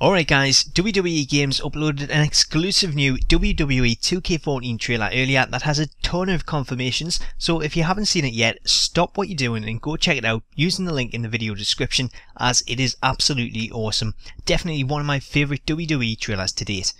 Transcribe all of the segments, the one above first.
Alright guys, WWE Games uploaded an exclusive new WWE 2K14 trailer earlier that has a ton of confirmations, so if you haven't seen it yet, stop what you're doing and go check it out using the link in the video description, as it is absolutely awesome. Definitely one of my favourite WWE trailers to date.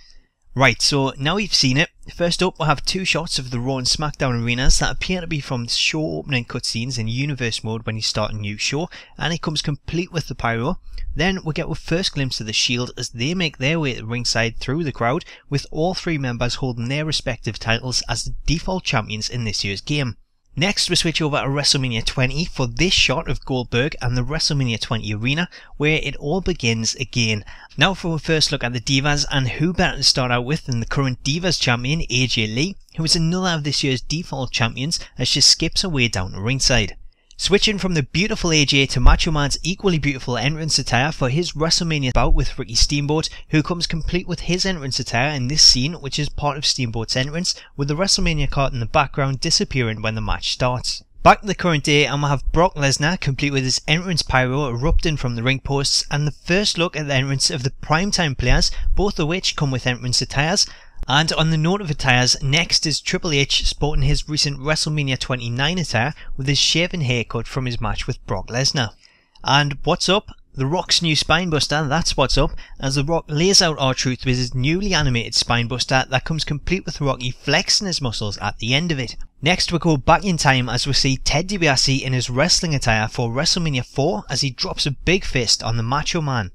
Right, so now we've seen it, first up we'll have two shots of the Raw and SmackDown arenas that appear to be from the show opening cutscenes in Universe mode when you start a new show, and it comes complete with the pyro. Then we'll get our first glimpse of the Shield as they make their way to ringside through the crowd, with all three members holding their respective titles as the default champions in this year's game. Next we switch over to Wrestlemania 20 for this shot of Goldberg and the Wrestlemania 20 arena, where it all begins again. Now for a first look at the Divas, and who better to start out with than the current Divas champion AJ Lee, who is another of this year's default champions as she skips her way down to ringside. Switching from the beautiful AJ to Macho Man's equally beautiful entrance attire for his Wrestlemania bout with Ricky Steamboat, who comes complete with his entrance attire in this scene, which is part of Steamboat's entrance, with the Wrestlemania card in the background disappearing when the match starts. Back to the current day, and we'll have Brock Lesnar complete with his entrance pyro erupting from the ring posts, and the first look at the entrance of the primetime players, both of which come with entrance attires. And on the note of attires, next is Triple H sporting his recent WrestleMania 29 attire with his shaven haircut from his match with Brock Lesnar. And what's up? The Rock's new spinebuster, that's what's up, as The Rock lays out R-Truth with his newly animated spinebuster that comes complete with Rocky flexing his muscles at the end of it. Next we go back in time as we see Ted DiBiase in his wrestling attire for WrestleMania 4 as he drops a big fist on the Macho Man.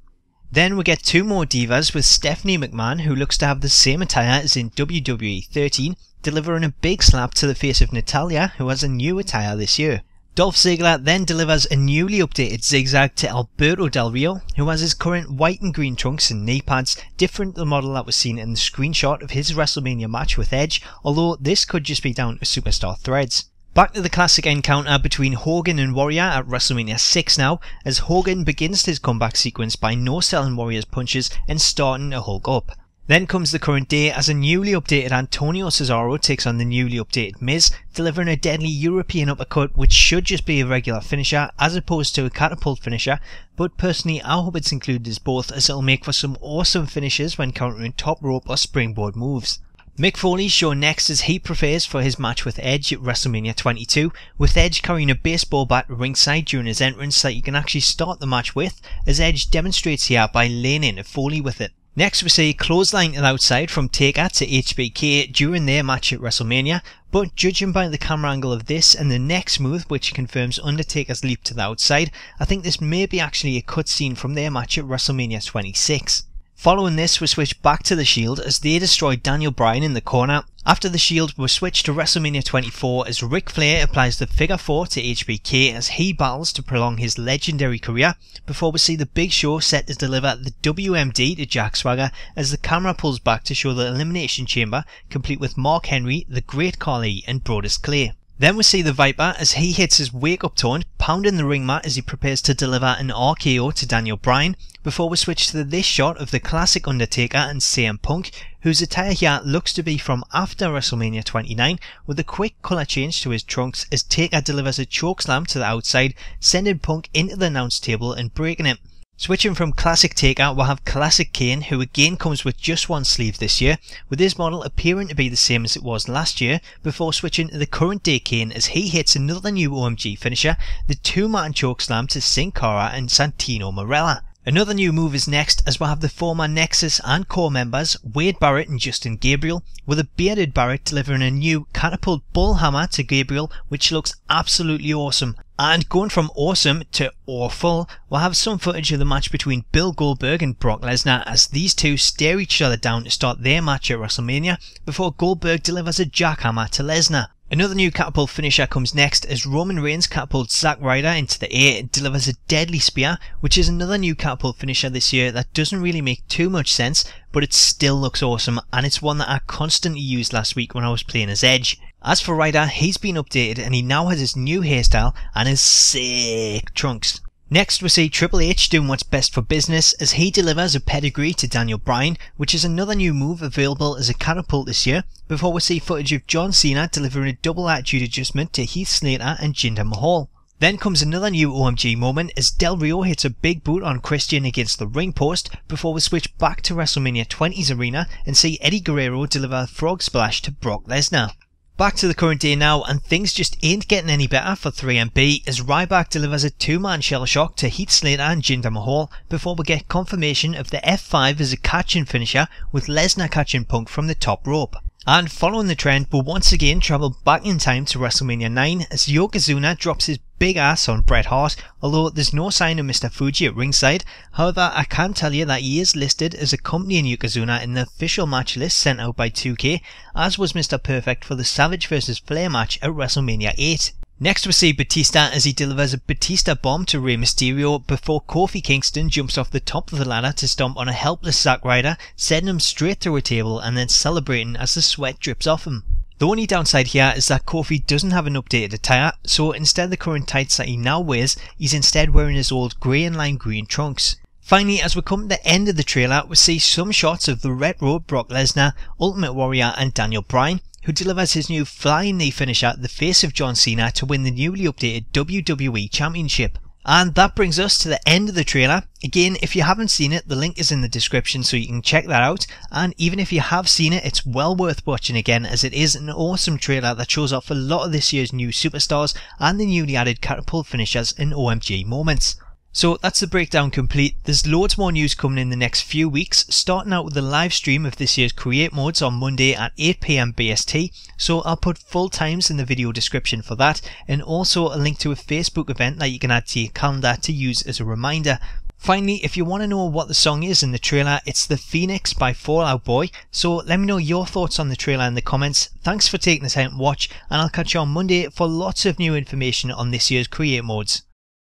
Then we get two more Divas with Stephanie McMahon, who looks to have the same attire as in WWE 13, delivering a big slap to the face of Natalya, who has a new attire this year. Dolph Ziggler then delivers a newly updated zigzag to Alberto Del Rio, who has his current white and green trunks and knee pads, different to the model that was seen in the screenshot of his WrestleMania match with Edge, although this could just be down to superstar threads. Back to the classic encounter between Hogan and Warrior at WrestleMania 6 now, as Hogan begins his comeback sequence by no-selling Warrior's punches and starting to Hulk up. Then comes the current day as a newly updated Antonio Cesaro takes on the newly updated Miz, delivering a deadly European uppercut which should just be a regular finisher as opposed to a catapult finisher, but personally I hope it's included as both, as it'll make for some awesome finishes when countering top rope or springboard moves. Mick Foley shown next as he prepares for his match with Edge at WrestleMania 22, with Edge carrying a baseball bat ringside during his entrance that you can actually start the match with, as Edge demonstrates here by laying into Foley with it. Next we see clothesline to the outside from Taker to HBK during their match at WrestleMania, but judging by the camera angle of this and the next move which confirms Undertaker's leap to the outside, I think this may be actually a cutscene from their match at WrestleMania 26. Following this we switch back to the Shield as they destroy Daniel Bryan in the corner. After the Shield we switch to WrestleMania 24 as Ric Flair applies the figure 4 to HBK as he battles to prolong his legendary career, before we see the Big Show set to deliver the WMD to Jack Swagger as the camera pulls back to show the Elimination Chamber complete with Mark Henry, the Great Khali and Brodus Clay. Then we see the Viper as he hits his wake up taunt, pounding the ring mat as he prepares to deliver an RKO to Daniel Bryan, before we switch to this shot of the classic Undertaker and CM Punk, whose attire here looks to be from after WrestleMania 29, with a quick colour change to his trunks as Taker delivers a chokeslam to the outside, sending Punk into the announce table and breaking it. Switching from classic Taker, we'll have classic Kane, who again comes with just one sleeve this year, with his model appearing to be the same as it was last year, before switching to the current day Kane as he hits another new OMG finisher, the two-man chokeslam to Sin Cara and Santino Marella. Another new move is next as we'll have the former Nexus and Core members, Wade Barrett and Justin Gabriel, with a bearded Barrett delivering a new Catapult bullhammer to Gabriel, which looks absolutely awesome. And going from awesome to awful, we'll have some footage of the match between Bill Goldberg and Brock Lesnar as these two stare each other down to start their match at WrestleMania, before Goldberg delivers a jackhammer to Lesnar. Another new catapult finisher comes next as Roman Reigns catapults Zack Ryder into the air and delivers a deadly spear, which is another new catapult finisher this year that doesn't really make too much sense, but it still looks awesome, and it's one that I constantly used last week when I was playing as Edge. As for Ryder, he's been updated and he now has his new hairstyle and his sick trunks. Next we see Triple H doing what's best for business as he delivers a pedigree to Daniel Bryan, which is another new move available as a catapult this year, before we see footage of John Cena delivering a double attitude adjustment to Heath Slater and Jinder Mahal. Then comes another new OMG moment as Del Rio hits a big boot on Christian against the ring post before we switch back to WrestleMania 20's arena and see Eddie Guerrero deliver a frog splash to Brock Lesnar. Back to the current day now, and things just ain't getting any better for 3MB as Ryback delivers a two-man shell shock to Heath Slater and Jinder Mahal before we get confirmation of the F5 as a catching finisher with Lesnar catching Punk from the top rope. And following the trend, we'll once again travel back in time to WrestleMania 9 as Yokozuna drops his big ass on Bret Hart, although there's no sign of Mr. Fuji at ringside. However, I can tell you that he is listed as accompanying Yokozuna in the official match list sent out by 2K, as was Mr. Perfect for the Savage vs Flair match at WrestleMania 8. Next we see Batista as he delivers a Batista bomb to Rey Mysterio before Kofi Kingston jumps off the top of the ladder to stomp on a helpless Zack Ryder, sending him straight through a table and then celebrating as the sweat drips off him. The only downside here is that Kofi doesn't have an updated attire, so instead of the current tights that he now wears, he's instead wearing his old grey and lime green trunks. Finally, as we come to the end of the trailer, we see some shots of the Red Road Brock Lesnar, Ultimate Warrior and Daniel Bryan, who delivers his new flying knee finisher, the face of John Cena, to win the newly updated WWE Championship. And that brings us to the end of the trailer. Again, if you haven't seen it, the link is in the description so you can check that out. And even if you have seen it, it's well worth watching again as it is an awesome trailer that shows off a lot of this year's new superstars and the newly added Catapult finishers and OMG moments. So that's the breakdown complete. There's loads more news coming in the next few weeks, starting out with the live stream of this year's Create Modes on Monday at 8 PM BST, so I'll put full times in the video description for that, and also a link to a Facebook event that you can add to your calendar to use as a reminder. Finally, if you want to know what the song is in the trailer, it's The Phoenix by Fall Out Boy, so let me know your thoughts on the trailer in the comments. Thanks for taking the time to watch, and I'll catch you on Monday for lots of new information on this year's Create Modes.